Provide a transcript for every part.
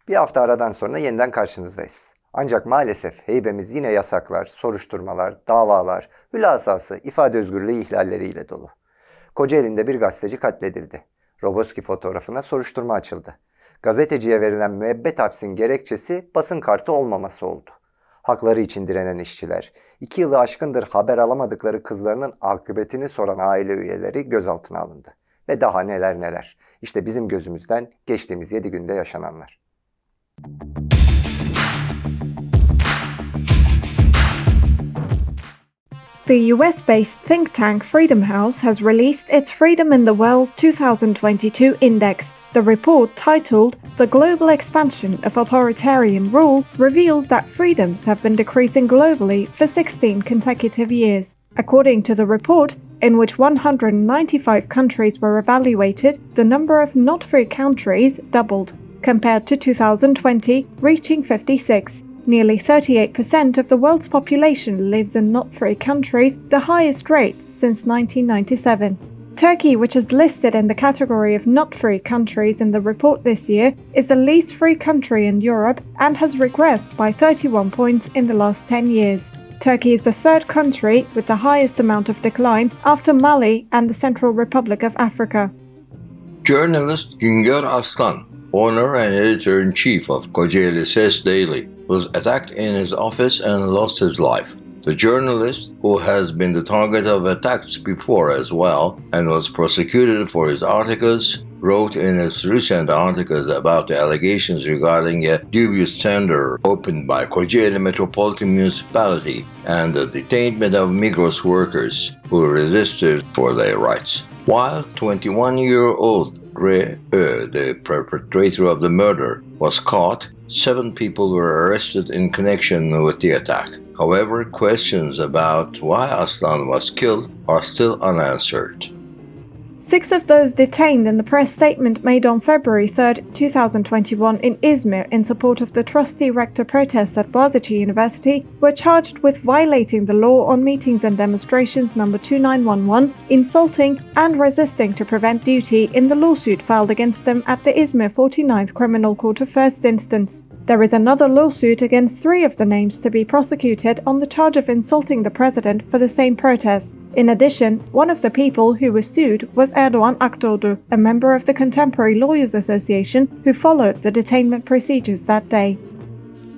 Bir hafta aradan sonra yeniden karşınızdayız. Ancak maalesef heybemiz yine yasaklar, soruşturmalar, davalar, hülasası ifade özgürlüğü ihlalleriyle dolu. Kocaeli'nde bir gazeteci katledildi. Roboski fotoğrafına soruşturma açıldı. Gazeteciye verilen müebbet hapsin gerekçesi basın kartı olmaması oldu. Hakları için direnen işçiler, 2 yılı aşkındır haber alamadıkları kızlarının akıbetini soran aile üyeleri gözaltına alındı. Ve daha neler neler. İşte bizim gözümüzden geçtiğimiz 7 günde yaşananlar. The US-based think tank Freedom House has released its Freedom in the World 2022 Index. The report, titled "The Global Expansion of Authoritarian Rule," reveals that freedoms have been decreasing globally for 16 consecutive years. According to the report, in which 195 countries were evaluated, the number of not-free countries doubled, compared to 2020, reaching 56. Nearly 38% of the world's population lives in not-free countries, the highest rate since 1997. Turkey, which is listed in the category of not-free countries in the report this year, is the least free country in Europe and has regressed by 31 points in the last 10 years. Turkey is the third country with the highest amount of decline after Mali and the Central Republic of Africa. Journalist Güngör Aslan, owner and editor-in-chief of Kocaeli Ses Daily, was attacked in his office and lost his life. The journalist, who has been the target of attacks before as well and was prosecuted for his articles, wrote in his recent articles about the allegations regarding a dubious tender opened by Kocaeli Metropolitan Municipality and the detainment of Migros workers who resisted for their rights. While 21-year-old Re Ö, the perpetrator of the murder, was caught, 7 people were arrested in connection with the attack. However, questions about why Aslan was killed are still unanswered. 6 of those detained in the press statement made on February 3, 2021 in Izmir in support of the trustee rector protests at Boğaziçi University were charged with violating the law on meetings and demonstrations number 2911, insulting and resisting to prevent duty in the lawsuit filed against them at the Izmir 49th Criminal Court of First Instance. There is another lawsuit against 3 of the names to be prosecuted on the charge of insulting the president for the same protest. In addition, one of the people who was sued was Erdoğan Akdoğdu, a member of the Contemporary Lawyers Association who followed the detainment procedures that day.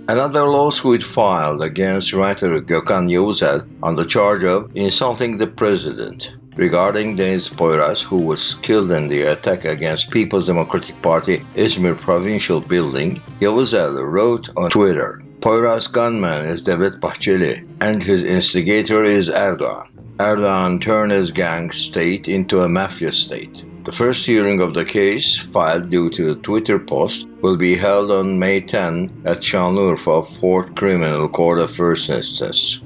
Another lawsuit filed against writer Gökhan Yavuzel on the charge of insulting the president. Regarding Deniz Poyraz, who was killed in the attack against People's Democratic Party Izmir Provincial Building, Yavuzel wrote on Twitter, "Poyraz gunman is Devlet Bahçeli and his instigator is Erdoğan. Erdoğan turned his gang state into a mafia state." The first hearing of the case, filed due to the Twitter post, will be held on May 10 at Şanlıurfa 4th Criminal Court of First Instance.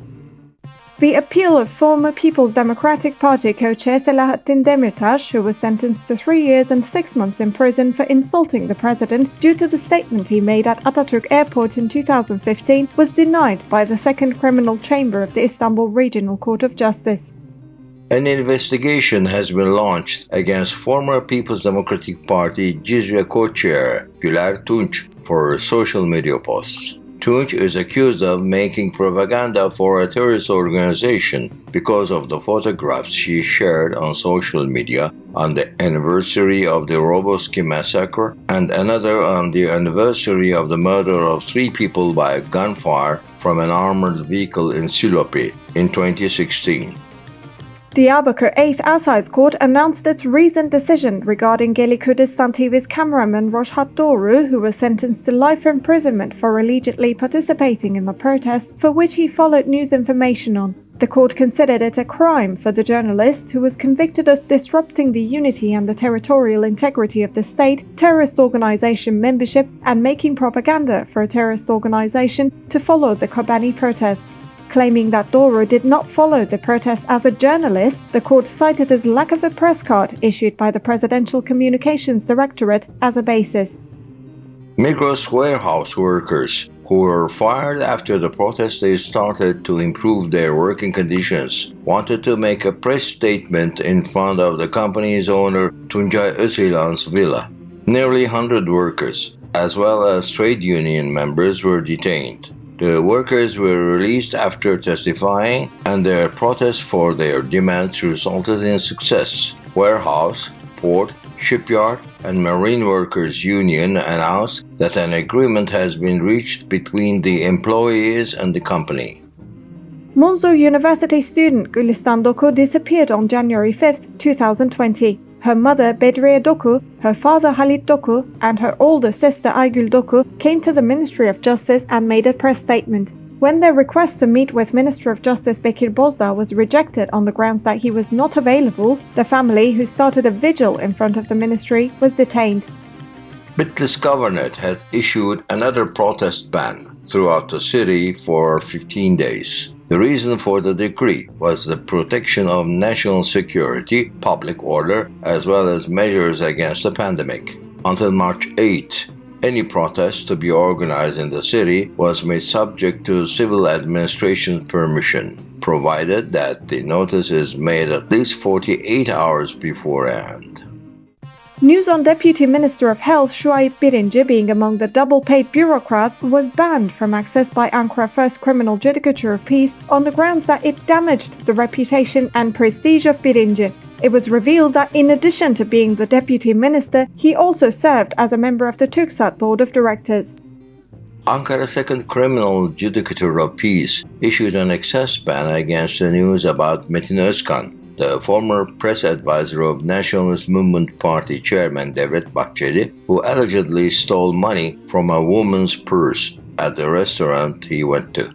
The appeal of former People's Democratic Party co-chair Selahattin Demirtas, who was sentenced to 3 years and 6 months in prison for insulting the president due to the statement he made at Atatürk Airport in 2015, was denied by the Second Criminal Chamber of the Istanbul Regional Court of Justice. An investigation has been launched against former People's Democratic Party Cizre co-chair Güler Tunç for social media posts. Tunç is accused of making propaganda for a terrorist organization because of the photographs she shared on social media on the anniversary of the Roboski massacre and another on the anniversary of the murder of 3 people by gunfire from an armored vehicle in Silopi in 2016. Diyarbakır 8th Assize Court announced its recent decision regarding Geli Kurdistan TV's cameraman Rojhat Doğru, who was sentenced to life imprisonment for allegedly participating in the protest for which he followed news information on. The court considered it a crime for the journalist, who was convicted of disrupting the unity and the territorial integrity of the state, terrorist organization membership, and making propaganda for a terrorist organization, to follow the Kobani protests. Claiming that Doğru did not follow the protests as a journalist, the court cited his lack of a press card issued by the Presidential Communications Directorate as a basis. Migros warehouse workers who were fired after the protest they started to improve their working conditions wanted to make a press statement in front of the company's owner Tuncay Özilhan's villa. Nearly 100 workers, as well as trade union members were detained. The workers were released after testifying, and their protest for their demands resulted in success. Warehouse, port, shipyard, and marine workers union announced that an agreement has been reached between the employees and the company. Monzo University student Gülistan Doku disappeared on January 5, 2020. Her mother, Bedriye Doku, her father, Halit Doku, and her older sister, Aygül Doku, came to the Ministry of Justice and made a press statement. When their request to meet with Minister of Justice Bekir Bozdağ was rejected on the grounds that he was not available, the family, who started a vigil in front of the ministry, was detained. Bitlis Governorate had issued another protest ban throughout the city for 15 days. The reason for the decree was the protection of national security, public order, as well as measures against the pandemic. Until March 8, any protest to be organized in the city was made subject to civil administration permission, provided that the notice is made at least 48 hours beforehand. News on Deputy Minister of Health Şuayb Birinci being among the double-paid bureaucrats was banned from access by Ankara First Criminal Judicature of Peace on the grounds that it damaged the reputation and prestige of Birinci. It was revealed that in addition to being the deputy minister, he also served as a member of the TürkSat Board of Directors. Ankara Second Criminal Judicature of Peace issued an access ban against the news about Metin Özkan, the former press advisor of Nationalist Movement Party chairman Devlet Bahçeli, who allegedly stole money from a woman's purse at the restaurant he went to.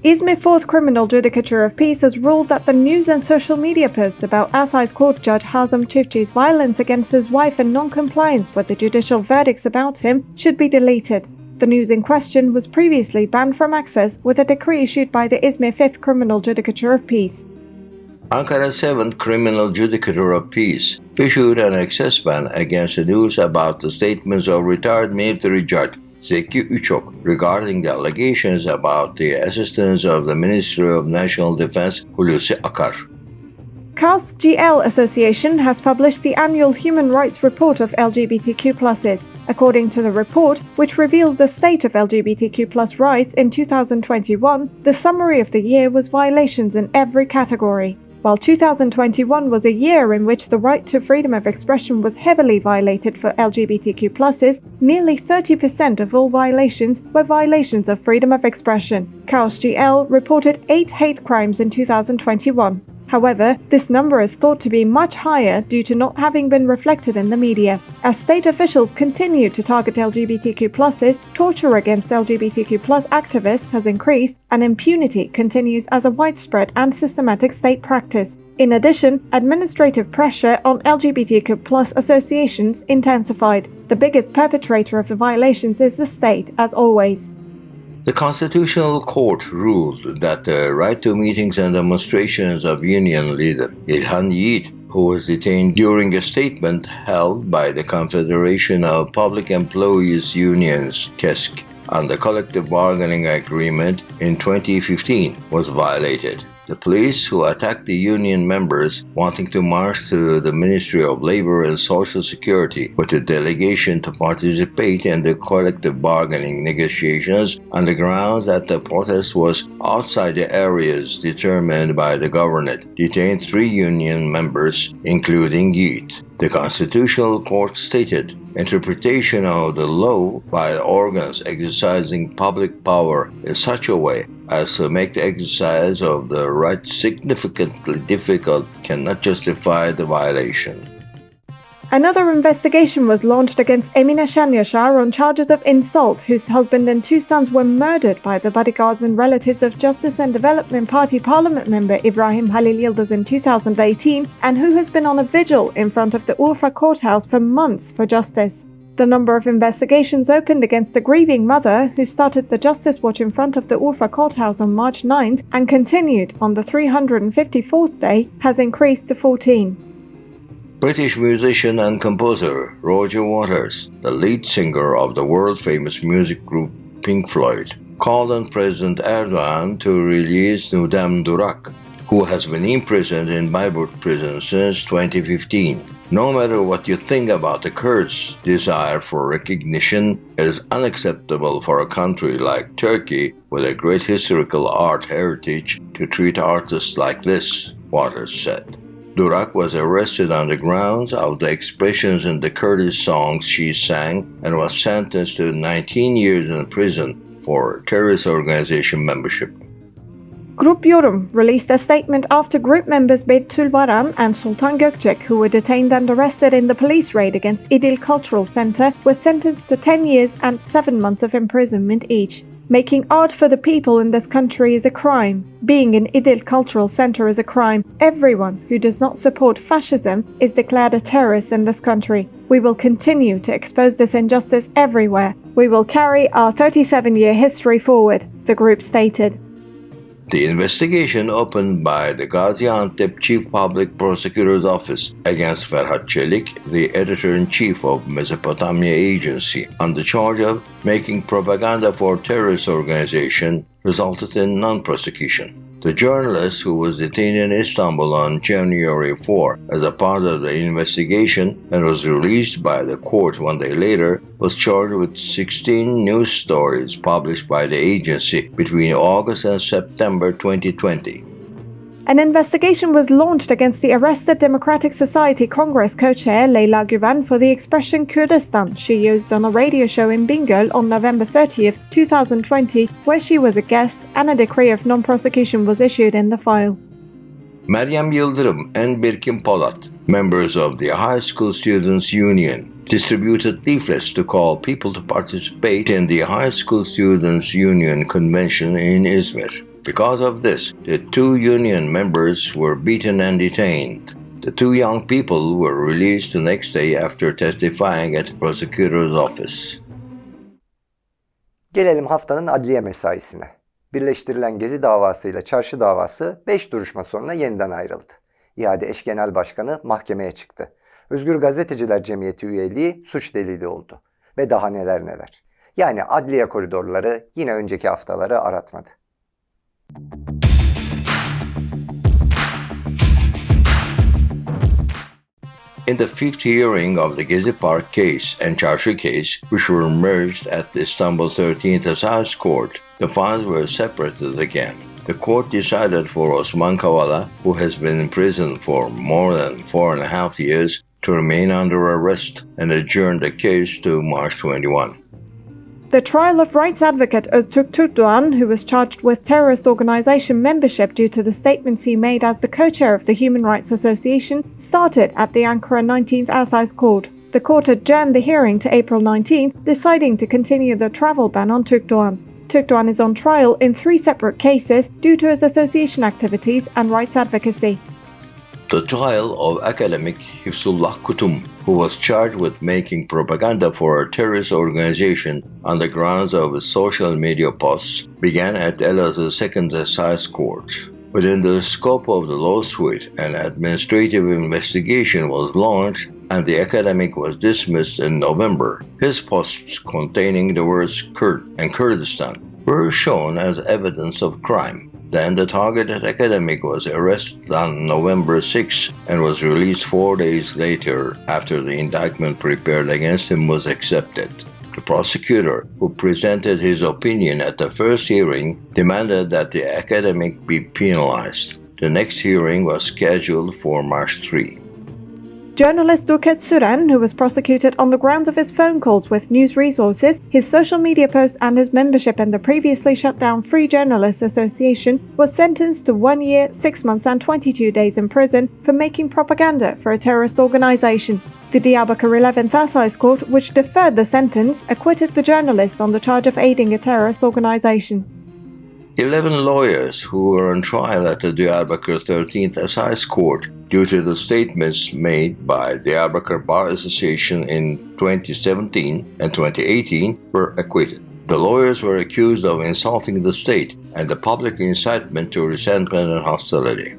İzmir Fourth Criminal Judicature of Peace has ruled that the news and social media posts about Assize Court Judge Hazım Çiftçi's violence against his wife and non-compliance with the judicial verdicts about him should be deleted. The news in question was previously banned from access with a decree issued by the İzmir Fifth Criminal Judicature of Peace. Ankara 7th Criminal Judicature of Peace issued an access ban against the news about the statements of retired military judge Zeki Üçok regarding the allegations about the assistance of the Ministry of National Defense Hulusi Akar. CAUS GL Association has published the annual Human Rights Report of LGBTQ+. According to the report, which reveals the state of LGBTQ+ rights in 2021, the summary of the year was violations in every category. While 2021 was a year in which the right to freedom of expression was heavily violated for LGBTQ+, nearly 30% of all violations were violations of freedom of expression. CAUS GL reported 8 hate crimes in 2021. However, this number is thought to be much higher due to not having been reflected in the media. As state officials continue to target LGBTQ+, torture against LGBTQ+ activists has increased, and impunity continues as a widespread and systematic state practice. In addition, administrative pressure on LGBTQ+ associations intensified. The biggest perpetrator of the violations is the state, as always. The Constitutional Court ruled that the right to meetings and demonstrations of union leader İlhan Yiğit, who was detained during a statement held by the Confederation of Public Employees Unions (KESK) on the collective bargaining agreement in 2015, was violated. The police who attacked the union members wanting to march to the Ministry of Labor and Social Security with a delegation to participate in the collective bargaining negotiations on the grounds that the protest was outside the areas determined by the government, detained 3 union members, including Yiğit. The Constitutional Court stated, interpretation of the law by organs exercising public power in such a way as to make the exercise of the right significantly difficult cannot justify the violation. Another investigation was launched against Emine Şanyashar on charges of insult, whose husband and 2 sons were murdered by the bodyguards and relatives of Justice and Development Party Parliament member Ibrahim Halil Yıldız in 2018, and who has been on a vigil in front of the Urfa courthouse for months for justice. The number of investigations opened against the grieving mother, who started the Justice Watch in front of the Urfa courthouse on March 9th and continued on the 354th day, has increased to 14. British musician and composer Roger Waters, the lead singer of the world-famous music group Pink Floyd, called on President Erdogan to release Nudem Durak, who has been imprisoned in Bayburt prison since 2015. No matter what you think about the Kurds' desire for recognition, it is unacceptable for a country like Turkey with a great historical art heritage to treat artists like this, Waters said. Durak was arrested on the grounds of the expressions in the Kurdish songs she sang and was sentenced to 19 years in prison for terrorist organization membership. Grup Yorum released a statement after group members Betül Varan and Sultan Gökçek, who were detained and arrested in the police raid against İdil Cultural Center, were sentenced to 10 years and 7 months of imprisonment each. Making art for the people in this country is a crime. Being in İdil Cultural Center is a crime. Everyone who does not support fascism is declared a terrorist in this country. We will continue to expose this injustice everywhere. We will carry our 37-year history forward, the group stated. The investigation opened by the Gaziantep Chief Public Prosecutor's Office against Ferhat Çelik, the editor-in-chief of Mesopotamia Agency, on the charge of making propaganda for terrorist organization, resulted in non-prosecution. The journalist, who was detained in Istanbul on January 4 as a part of the investigation and was released by the court 1 day later, was charged with 16 news stories published by the agency between August and September 2020. An investigation was launched against the arrested Democratic Society Congress co-chair Leyla Güven for the expression Kurdistan she used on a radio show in Bingöl on November 30, 2020, where she was a guest, and a decree of non-prosecution was issued in the file. Meryem Yıldırım and Birkin Polat, members of the High School Students Union, distributed leaflets to call people to participate in the High School Students Union Convention in Izmir. Because of this, the two union members were beaten and detained. The two young people were released the next day after testifying at the prosecutor's office. Gelelim haftanın adliye mesaisine. Birleştirilen Gezi davasıyla Çarşı davası 5 duruşma sonra yeniden ayrıldı. İade eş genel başkanı mahkemeye çıktı. Özgür Gazeteciler Cemiyeti üyeliği suç delili oldu. Ve daha neler neler. Yani adliye koridorları yine önceki haftaları aratmadı. In the fifth hearing of the Gezi Park case and Çarşı case, which were merged at the Istanbul 13th Assize Court, the files were separated again. The court decided for Osman Kavala, who has been in prison for more than 4.5 years, to remain under arrest and adjourned the case to March 21. The trial of rights advocate Öztürk Türkdoğan, who was charged with terrorist organization membership due to the statements he made as the co-chair of the Human Rights Association, started at the Ankara 19th Assize Court. The court adjourned the hearing to April 19th, deciding to continue the travel ban on Türkdoğan. Türkdoğan is on trial in 3 separate cases due to his association activities and rights advocacy. The trial of academic Hifzullah Kutum, who was charged with making propaganda for a terrorist organization on the grounds of his social media posts, began at Elazığ Second Assize Court. Within the scope of the lawsuit, an administrative investigation was launched and the academic was dismissed in November. His posts containing the words Kurd and Kurdistan were shown as evidence of crime. Then the targeted academic was arrested on November 6 and was released 4 days later after the indictment prepared against him was accepted. The prosecutor, who presented his opinion at the first hearing, demanded that the academic be penalized. The next hearing was scheduled for March 3. Journalist Duket Süren, who was prosecuted on the grounds of his phone calls with news resources, his social media posts and his membership in the previously shut down Free Journalists Association, was sentenced to 1 year, 6 months and 22 days in prison for making propaganda for a terrorist organization. The Diyarbakır 11th Assize Court, which deferred the sentence, acquitted the journalist on the charge of aiding a terrorist organization. 11 lawyers who were on trial at the Diyarbakır 13th Assize Court due to the statements made by Diyarbakır Bar Association in 2017 and 2018 were acquitted. The lawyers were accused of insulting the state and the public incitement to resentment and hostility.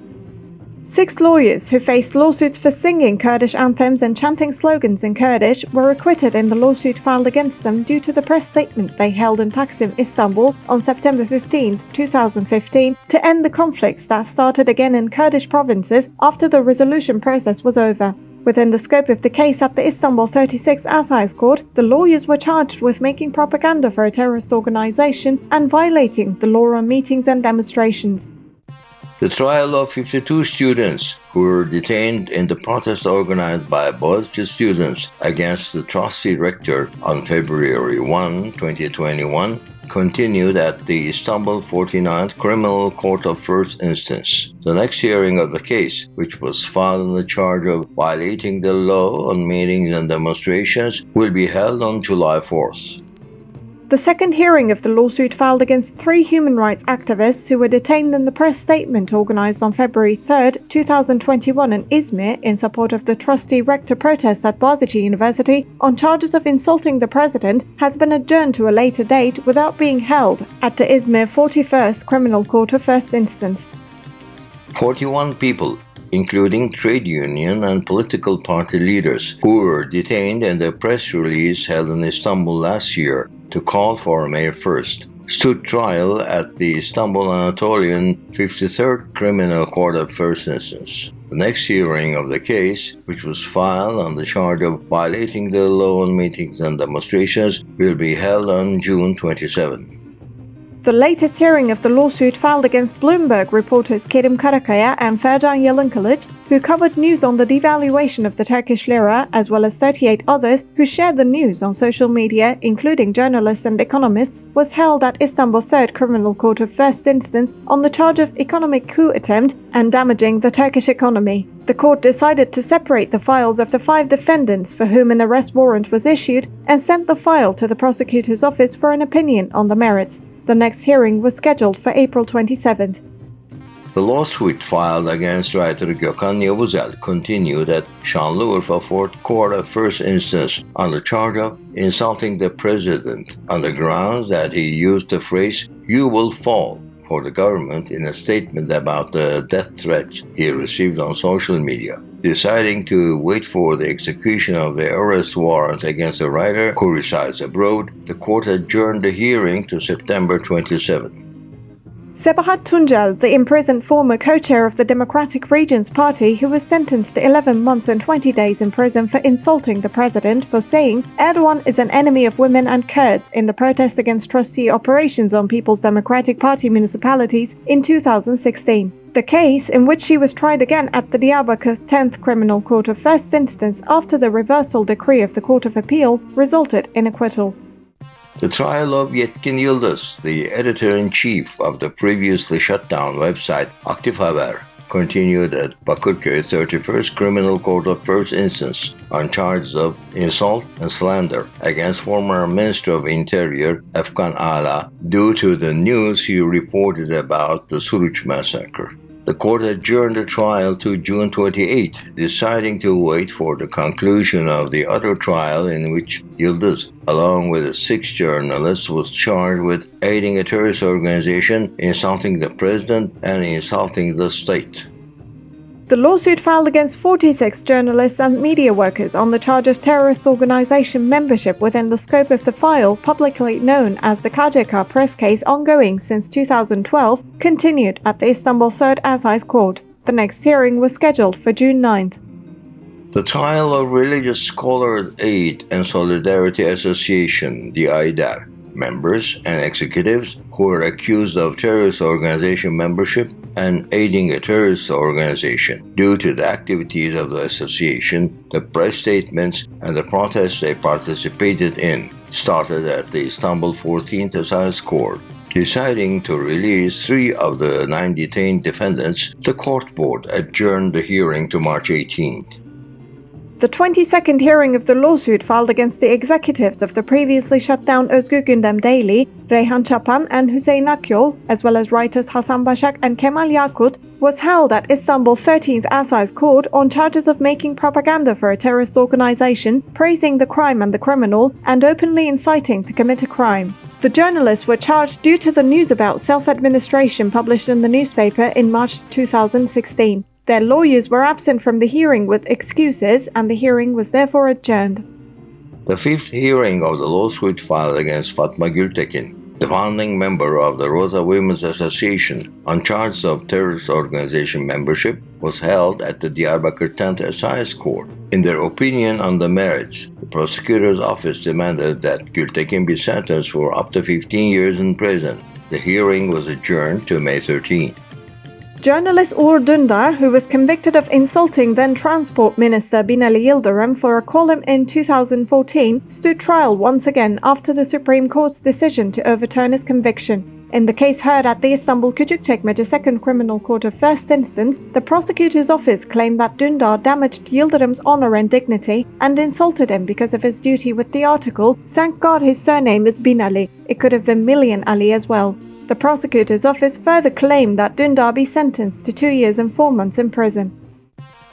6 lawyers who faced lawsuits for singing Kurdish anthems and chanting slogans in Kurdish were acquitted in the lawsuit filed against them due to the press statement they held in Taksim, Istanbul on September 15, 2015 to end the conflicts that started again in Kurdish provinces after the resolution process was over. Within the scope of the case at the Istanbul 36 Assize Court, the lawyers were charged with making propaganda for a terrorist organization and violating the law on meetings and demonstrations. The trial of 52 students who were detained in the protest organized by Boğaziçi students against the trustee rector on February 1, 2021, continued at the Istanbul 49th Criminal Court of First Instance. The next hearing of the case, which was filed on the charge of violating the law on meetings and demonstrations, will be held on July 4th. The second hearing of the lawsuit filed against 3 human rights activists who were detained in the press statement organized on February 3, 2021 in Izmir in support of the trustee-rector protests at Boğaziçi University on charges of insulting the president has been adjourned to a later date without being held at the Izmir 41st Criminal Court of First Instance. 41 people, including trade union and political party leaders, who were detained in the press release held in Istanbul last year to call for May 1st, stood trial at the Istanbul Anatolian 53rd Criminal Court of First Instance. The next hearing of the case, which was filed on the charge of violating the law on meetings and demonstrations, will be held on June 27. The latest hearing of the lawsuit filed against Bloomberg reporters Kerim Karakaya and Fercan Yalınkılıç, who covered news on the devaluation of the Turkish lira, as well as 38 others who shared the news on social media, including journalists and economists, was held at Istanbul 3rd Criminal Court of First Instance on the charge of economic coup attempt and damaging the Turkish economy. The court decided to separate the files of the 5 defendants for whom an arrest warrant was issued and sent the file to the prosecutor's office for an opinion on the merits. The next hearing was scheduled for April 27th. The lawsuit filed against writer Gökhan Yavuzel continued at Şanlıurfa 4th Court of First Instance on the charge of insulting the president on the grounds that he used the phrase "you will fall" for the government in a statement about the death threats he received on social media. Deciding to wait for the execution of the arrest warrant against the writer who resides abroad, the court adjourned the hearing to September 27. Sabahat Tuncel, the imprisoned former co-chair of the Democratic Regions Party, who was sentenced to 11 months and 20 days in prison for insulting the president for saying Erdogan is an enemy of women and Kurds in the protest against trustee operations on People's Democratic Party municipalities in 2016. The case, in which she was tried again at the Diyarbakır 10th Criminal Court of First Instance after the reversal decree of the Court of Appeals, resulted in acquittal. The trial of Yetkin Yıldız, the editor-in-chief of the previously shut down website Aktif Haber, continued at Bakırköy 31st Criminal Court of First Instance on charges of insult and slander against former Minister of Interior Efkan Ala due to the news he reported about the Suruç massacre. The court adjourned the trial to June 28, deciding to wait for the conclusion of the other trial in which Yıldız, along with 6 journalists, was charged with aiding a terrorist organization, insulting the president, and insulting the state. The lawsuit filed against 46 journalists and media workers on the charge of terrorist organization membership within the scope of the file publicly known as the KCK press case ongoing since 2012 continued at the Istanbul 3rd Assize Court. The next hearing was scheduled for June 9th. The trial of Religious Scholars Aid and Solidarity Association, the AIDER, members and executives who were accused of terrorist organization membership and aiding a terrorist organization due to the activities of the association, the press statements, and the protests they participated in, started at the Istanbul 14th Assize Court. Deciding to release 3 of the 9 detained defendants, the court board adjourned the hearing to March 18th. The 22nd hearing of the lawsuit filed against the executives of the previously shut down Özgür Gündem Daily, Reyhan Çapan and Hüseyin Akyol, as well as writers Hasan Başak and Kemal Yakut, was held at Istanbul 13th Assize Court on charges of making propaganda for a terrorist organization, praising the crime and the criminal, and openly inciting to commit a crime. The journalists were charged due to the news about self-administration published in the newspaper in March 2016. Their lawyers were absent from the hearing with excuses, and the hearing was therefore adjourned. The 5th hearing of the lawsuit filed against Fatma Gültekin, the founding member of the Rosa Women's Association, on charges of terrorist organization membership, was held at the Diyarbakır 10th Assize Court. In their opinion on the merits, the prosecutor's office demanded that Gültekin be sentenced for up to 15 years in prison. The hearing was adjourned to May 13. Journalist Uğur Dündar, who was convicted of insulting then Transport Minister Binali Yıldırım for a column in 2014, stood trial once again after the Supreme Court's decision to overturn his conviction. In the case heard at the Istanbul Küçükçekmece Second Criminal Court of First Instance, the prosecutor's office claimed that Dündar damaged Yıldırım's honor and dignity and insulted him because of his duty with the article, "Thank God his surname is Binali. It could have been Million Ali as well." The prosecutor's office further claimed that Dündar be sentenced to 2 years and 4 months in prison.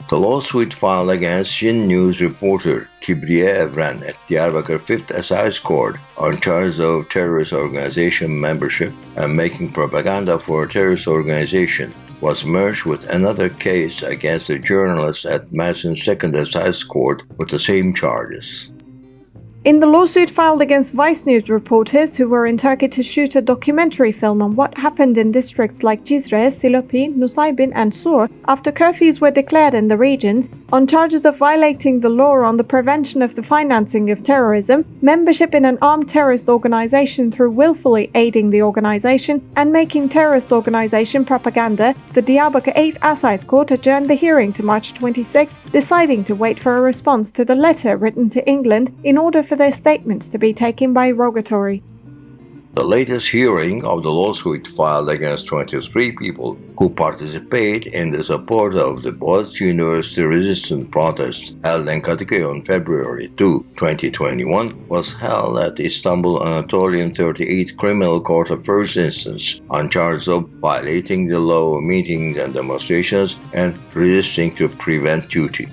The lawsuit filed against Jin News reporter Kibriye Evren at Diyarbakır 5th Assize Court on charges of terrorist organization membership and making propaganda for a terrorist organization was merged with another case against the journalist at Mersin's 2nd Assize Court with the same charges. In the lawsuit filed against Vice News reporters who were in Turkey to shoot a documentary film on what happened in districts like Cizre, Silopi, Nusaybin and Sur after curfews were declared in the regions, on charges of violating the law on the prevention of the financing of terrorism, membership in an armed terrorist organization through willfully aiding the organization, and making terrorist organization propaganda, the Diyarbakır 8th Assize Court adjourned the hearing to March 26, deciding to wait for a response to the letter written to England in order for their statements to be taken by rogatory. The latest hearing of the lawsuit filed against 23 people who participate in the support of the Boğaziçi University resistance protest held in Kadıköy on February 2, 2021 was held at Istanbul Anatolian 38th Criminal Court of First Instance on charges of violating the law of meetings and demonstrations and resisting to prevent duty.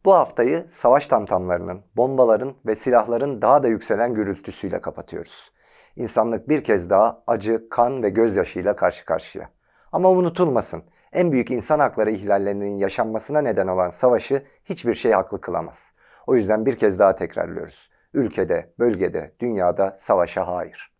Bu haftayı savaş tamtamlarının, bombaların ve silahların daha da yükselen gürültüsüyle kapatıyoruz. İnsanlık bir kez daha acı, kan ve gözyaşıyla karşı karşıya. Ama unutulmasın, en büyük insan hakları ihlallerinin yaşanmasına neden olan savaşı hiçbir şey haklı kılamaz. O yüzden bir kez daha tekrarlıyoruz. Ülkede, bölgede, dünyada savaşa hayır.